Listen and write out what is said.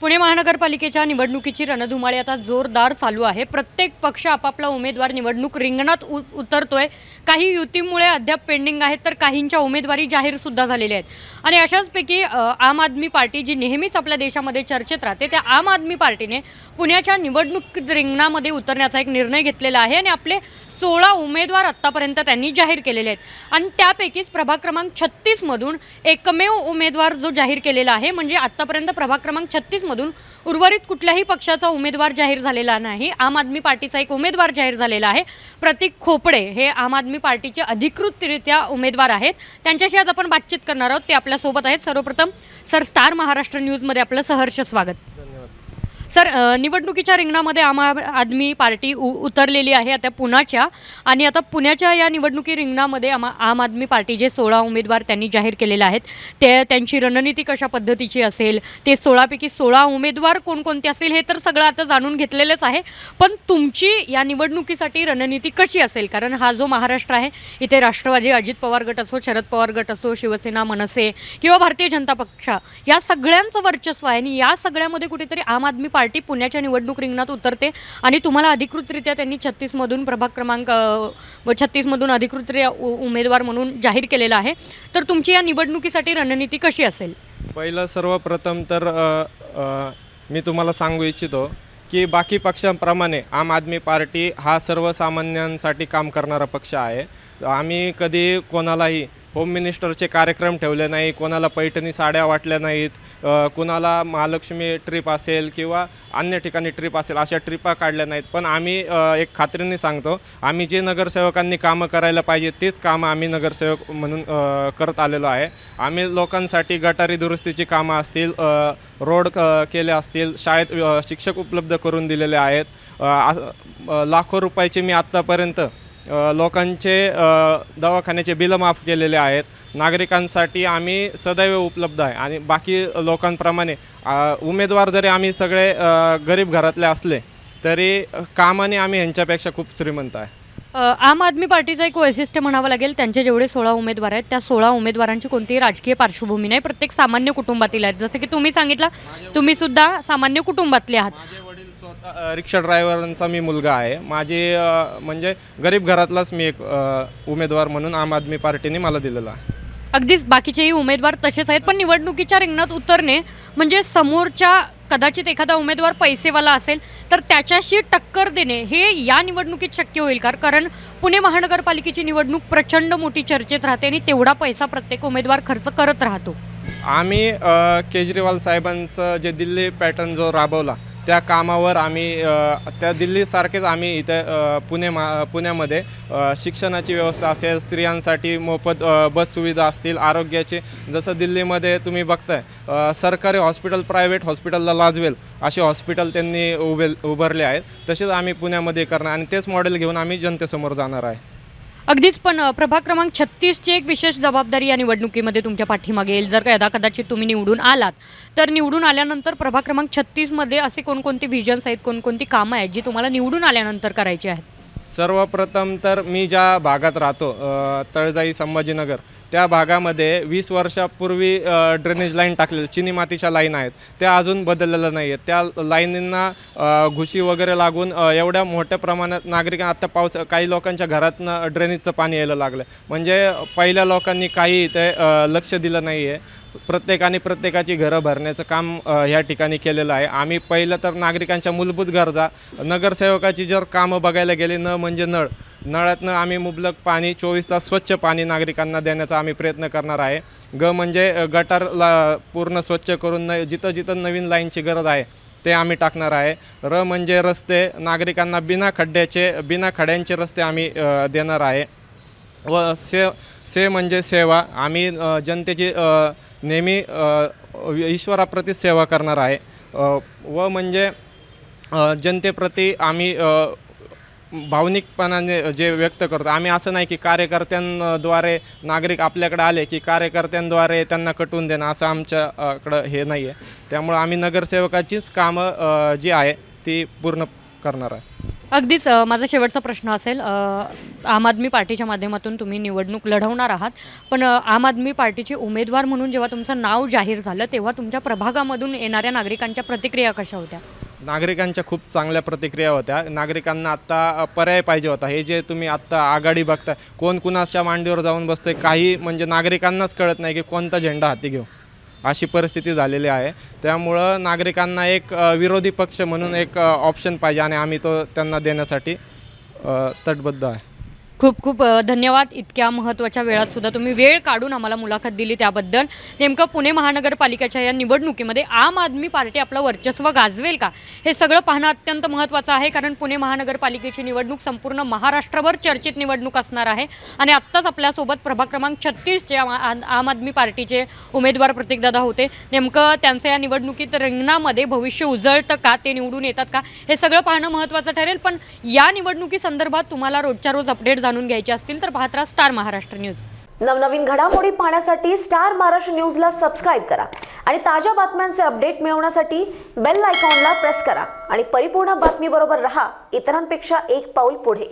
पुणे महानगरपालिकेच्या निवडणुकीची रणधुमाळी आता जोरदार चालू आहे। प्रत्येक पक्ष आपापला उमेदवार निवडणूक रिंगणात उतरतोय। काही युतीमुळे अद्याप पेंडिंग आहेत, तर काहींच्या उमेदवारी जाहीर सुद्धा झालेल्या आहेत। आणि अशाचपैकी आम आदमी पार्टी जी नेहमीच आपल्या देशामध्ये चर्चेत राहते, त्या आम आदमी पार्टीने पुण्याच्या निवडणूक रिंगणामध्ये उतरण्याचा एक निर्णय घेतलेला आहे आणि आपले 16 उमेदवार आत्तापर्यंत त्यांनी जाहीर केलेले आहेत। आणि त्यापैकीच प्रभाग क्रमांक 36 मधून एकमेव उमेदवार जो जाहीर केलेला आहे, म्हणजे आत्तापर्यंत प्रभाग क्रमांक 36 मधून उर्वरित कुठल्याही पक्षाचा उमेदवार जाहीर झालेला नाही। आम आदमी पार्टीचा एक उमेदवार जाहीर झालेला आहे। प्रतीक खोपडे हे आम आदमी पार्टीचे अधिकृतरित्या उमेदवार आहेत। त्यांच्याशी आज आपण बातचीत करणार आहोत। ते आपल्या सोबत आहेत। सर्वप्रथम सर, स्टार महाराष्ट्र न्यूजमध्ये आपलं सहर्ष स्वागत। सर, निवडणुकीच्या रिंगणामध्ये आम आदमी पार्टी उतरलेली आहे आता पुण्याच्या, आणि आता पुण्याच्या या निवडणुकी रिंगणामध्ये आम आदमी पार्टी जे 16 उमेदवार त्यांनी जाहीर केलेले आहेत, ते त्यांची रणनीती कशा पद्धतीची असेल, ते 16 पैकी 16 उमेदवार कोणकोणते असेल, हे तर सगळं आता जाणून घेतलेलंच आहे। पण तुमची या निवडणुकीसाठी रणनीती कशी असेल? कारण हा जो महाराष्ट्र आहे, इथे राष्ट्रवादी, अजित पवार गट असो, शरद पवार गट असो, शिवसेना, मनसे किंवा भारतीय जनता पक्ष, या सगळ्यांचं वर्चस्व आहे आणि या सगळ्यामध्ये कुठेतरी आम आदमी पार्टी पुण्याच्या निवडणूक रिंगणात उतरते आणि तुम्हाला अधिकृतरित्या त्यांनी 36 मधून प्रभाग क्रमांक 36 मधून अधिकृतरित्या उमेदवार म्हणून जाहीर केलेला आहे। तर तुमची या निवडणुकीसाठी रणनीती कशी असेल? पहिलं सर्वप्रथम तर मी तुम्हाला सांगू इच्छितो की बाकी पक्षांप्रमाणे आम आदमी पार्टी हा सर्वसामान्यांसाठी काम करणारा पक्ष आहे। आम्ही कधी कोणालाही होम मिनिस्टरचे कार्यक्रम ठेवले नाही, कोणाला पैठणी साड्या वाटल्या नाहीत, कोणाला महालक्ष्मी ट्रिप असेल किंवा अन्य ठिकाणी ट्रिप असेल, अशा ट्रिपा काढल्या नाहीत। पण आम्ही एक खात्रीने सांगतो, आम्ही जे नगरसेवकांनी कामं करायला पाहिजे तेच कामं आम्ही नगरसेवक म्हणून करत आलेलो आहे। आम्ही लोकांसाठी गटारी दुरुस्तीची कामं असतील, रोड केले असतील, शाळेत शिक्षक उपलब्ध करून दिलेले आहेत। लाखो रुपयाचे मी आत्तापर्यंत लोकांचे दवाखान्याचे बिलं माफ केलेले आहेत। नागरिकांसाठी आम्ही सदैव उपलब्ध आहे आणि बाकी लोकांप्रमाणे उमेदवार जरी आम्ही सगळे गरीब घरातले असले तरी कामाने आम्ही ह्यांच्यापेक्षा खूप श्रीमंत आहे। आम आदमी पार्टीचं एक वैशिष्ट्य म्हणावं लागेल, त्यांचे जेवढे 16 उमेदवार आहेत त्या 16 उमेदवारांची कोणतीही राजकीय पार्श्वभूमी नाही, प्रत्येक सामान्य कुटुंबातील आहेत। जसं की तुम्ही सांगितलं, तुम्ही सुद्धा सामान्य कुटुंबातले आहात। रिक्षा ड्रायव्हरांचा मी मुलगा आहे। माझी म्हणजे गरीब घरातलाच मी एक उमेदवार म्हणून आम आदमी पार्टीने मला दिलेला आहे। अगदीच बाकीचेही उमेदवार तसेच आहेत, पण निवडणुकीच्या रिंगणात उतरणे म्हणजे समोरच्या कदाचित एखादा उमेदवार पैसेवाला असेल तर त्याच्याशी टक्कर देणे हे या निवडणुकीत शक्य होईल का? कारण पुणे महानगरपालिकेची निवडणूक प्रचंड मोठी चर्चेत राहते आणि तेवढा पैसा प्रत्येक उमेदवार खर्च करत राहतो। आम्ही केजरीवाल साहेबांचं जे दिल्ली पॅटर्न जो राबवला त्या कामावर आम्ही त्या दिल्लीसारखेच आम्ही इथे पुण्यामध्ये शिक्षणाची व्यवस्था असेल, स्त्रियांसाठी मोफत बस सुविधा असतील, आरोग्याची, जसं दिल्लीमध्ये तुम्ही बघताय सरकारी हॉस्पिटल प्रायव्हेट हॉस्पिटलला लाजवेल असे हॉस्पिटल त्यांनी उभारले आहेत, तसेच आम्ही पुण्यामध्ये करणार आणि तेच मॉडेल घेऊन आम्ही जनतेसमोर जाणार आहे। अगदीच, पण प्रभाग क्रमांक 36ची एक विशेष जबाबदारी या निवडणुकीमध्ये तुमच्या पाठीमागे येईल। जर का कदाचित तुम्ही निवडून आलात तर निवडून आल्यानंतर प्रभाग क्रमांक 36मध्ये असे कोणकोणते व्हिजन्स आहेत, कोणकोणती कामं आहेत जी तुम्हाला निवडून आल्यानंतर करायची आहेत? सर्वप्रथम तर मी ज्या भागात राहतो तळजाई संभाजीनगर, त्या भागामध्ये 20 वर्षापूर्वी ड्रेनेज लाईन टाकलेली चिनी मातीच्या लाईन आहेत, त्या अजून बदललेल्या नाही आहेत। त्या लाईनींना घुशी वगैरे लागून एवढ्या मोठ्या प्रमाणात नागरिकांना आत्ता पाऊस काही लोकांच्या घरातनं ड्रेनेजचं पाणी यायला लागलं। म्हणजे पहिल्या लोकांनी काही इथे लक्ष दिलं नाही आहे। प्रत्येकाने प्रत्येकाची घरं भरण्याचं काम ह्या ठिकाणी केलेलं आहे। आम्ही पहिलं तर नागरिकांच्या मूलभूत गरजा, नगरसेवकाची जर कामं बघायला गेली म्हणजे नळातनं आम्ही मुबलक पाणी 24 तास स्वच्छ पाणी नागरिकांना देण्याचा आम्ही प्रयत्न करणार आहे। म्हणजे गटारला पूर्ण स्वच्छ करून जिथं जिथं नवीन लाईनची गरज आहे ते आम्ही टाकणार आहे। म्हणजे रस्ते नागरिकांना बिना खड्यांचे रस्ते आम्ही देणार आहे। व म्हणजे सेवा, आम्ही जनतेची नेहमी ईश्वराप्रती सेवा करणार आहे। व म्हणजे जनतेप्रती आम्ही भावनिकपणाने जे व्यक्त करतो, आम्ही असं नाही की कार्यकर्त्यांद्वारे नागरिक आपल्याकडे आले की कार्यकर्त्यांद्वारे त्यांना कटवून देणं, असं आमच्याकडं हे नाही आहे। त्यामुळं आम्ही नगरसेवकाचीच कामं जी आहे ती पूर्ण करणार आहे। अगदीच माझा शेवटचा प्रश्न असेल, आम आदमी पार्टीच्या माध्यमातून तुम्ही निवडणूक लढवणार आहात, पण आम आदमी पार्टीचे उमेदवार म्हणून जेव्हा तुमचं नाव जाहीर झालं तेव्हा तुमच्या प्रभागामधून येणाऱ्या नागरिकांच्या प्रतिक्रिया कशा होत्या? नागरिकांच्या खूप चांगल्या प्रतिक्रिया होत्या. नागरिकांना आत्ता पर्याय पाहिजे होता. हे जे तुम्ही आत्ता आघाडी बघताय, कोण कुणाच्या मांडीवर जाऊन बसतंय, काही म्हणजे नागरिकांनाच कळत नाही की कोणता झेंडा हाती घेऊ, अशी परिस्थिती झालेली आहे. त्यामुळं नागरिकांना एक विरोधी पक्ष म्हणून एक ऑप्शन पाहिजे आणि आम्ही तो त्यांना देण्यासाठी तटबद्ध आहे. खूप खूप धन्यवाद. इतक्या महत्त्वाच्या वेळात सुद्धा तुम्ही वेळ काढून आम्हाला मुलाखत दिली त्याबद्दल. नेमकं पुणे महानगरपालिकेच्या या निवडणुकीमध्ये आम आदमी पार्टी आपलं वर्चस्व गाजवेल का, हे सगळं पाहणं अत्यंत महत्त्वाचं आहे, कारण पुणे महानगरपालिकेची निवडणूक संपूर्ण महाराष्ट्रभर चर्चित निवडणूक असणार आहे. आणि आत्ताच आपल्यासोबत प्रभाग क्रमांक 36चे आम आदमी पार्टीचे उमेदवार प्रतीकदादा होते. नेमकं त्यांचं या निवडणुकीत रिंगणामध्ये भविष्य उजळतं का, ते निवडून येतात का, हे सगळं पाहणं महत्त्वाचं ठरेल. पण या निवडणुकीसंदर्भात तुम्हाला रोजच्या रोज अपडेट जाणून घ्यायचे असतील तर पाहत राहा स्टार महाराष्ट्र न्यूज. नवनवीन घडामोडी पाहण्यासाठी स्टार महाराष्ट्र न्यूजला सबस्क्राईब करा आणि ताज्या बातम्यांचे अपडेट मिळवण्यासाठी बेल आयकॉनला प्रेस करा आणि परिपूर्ण बातमीबरोबर रहा, इतरांपेक्षा एक पाऊल पुढे.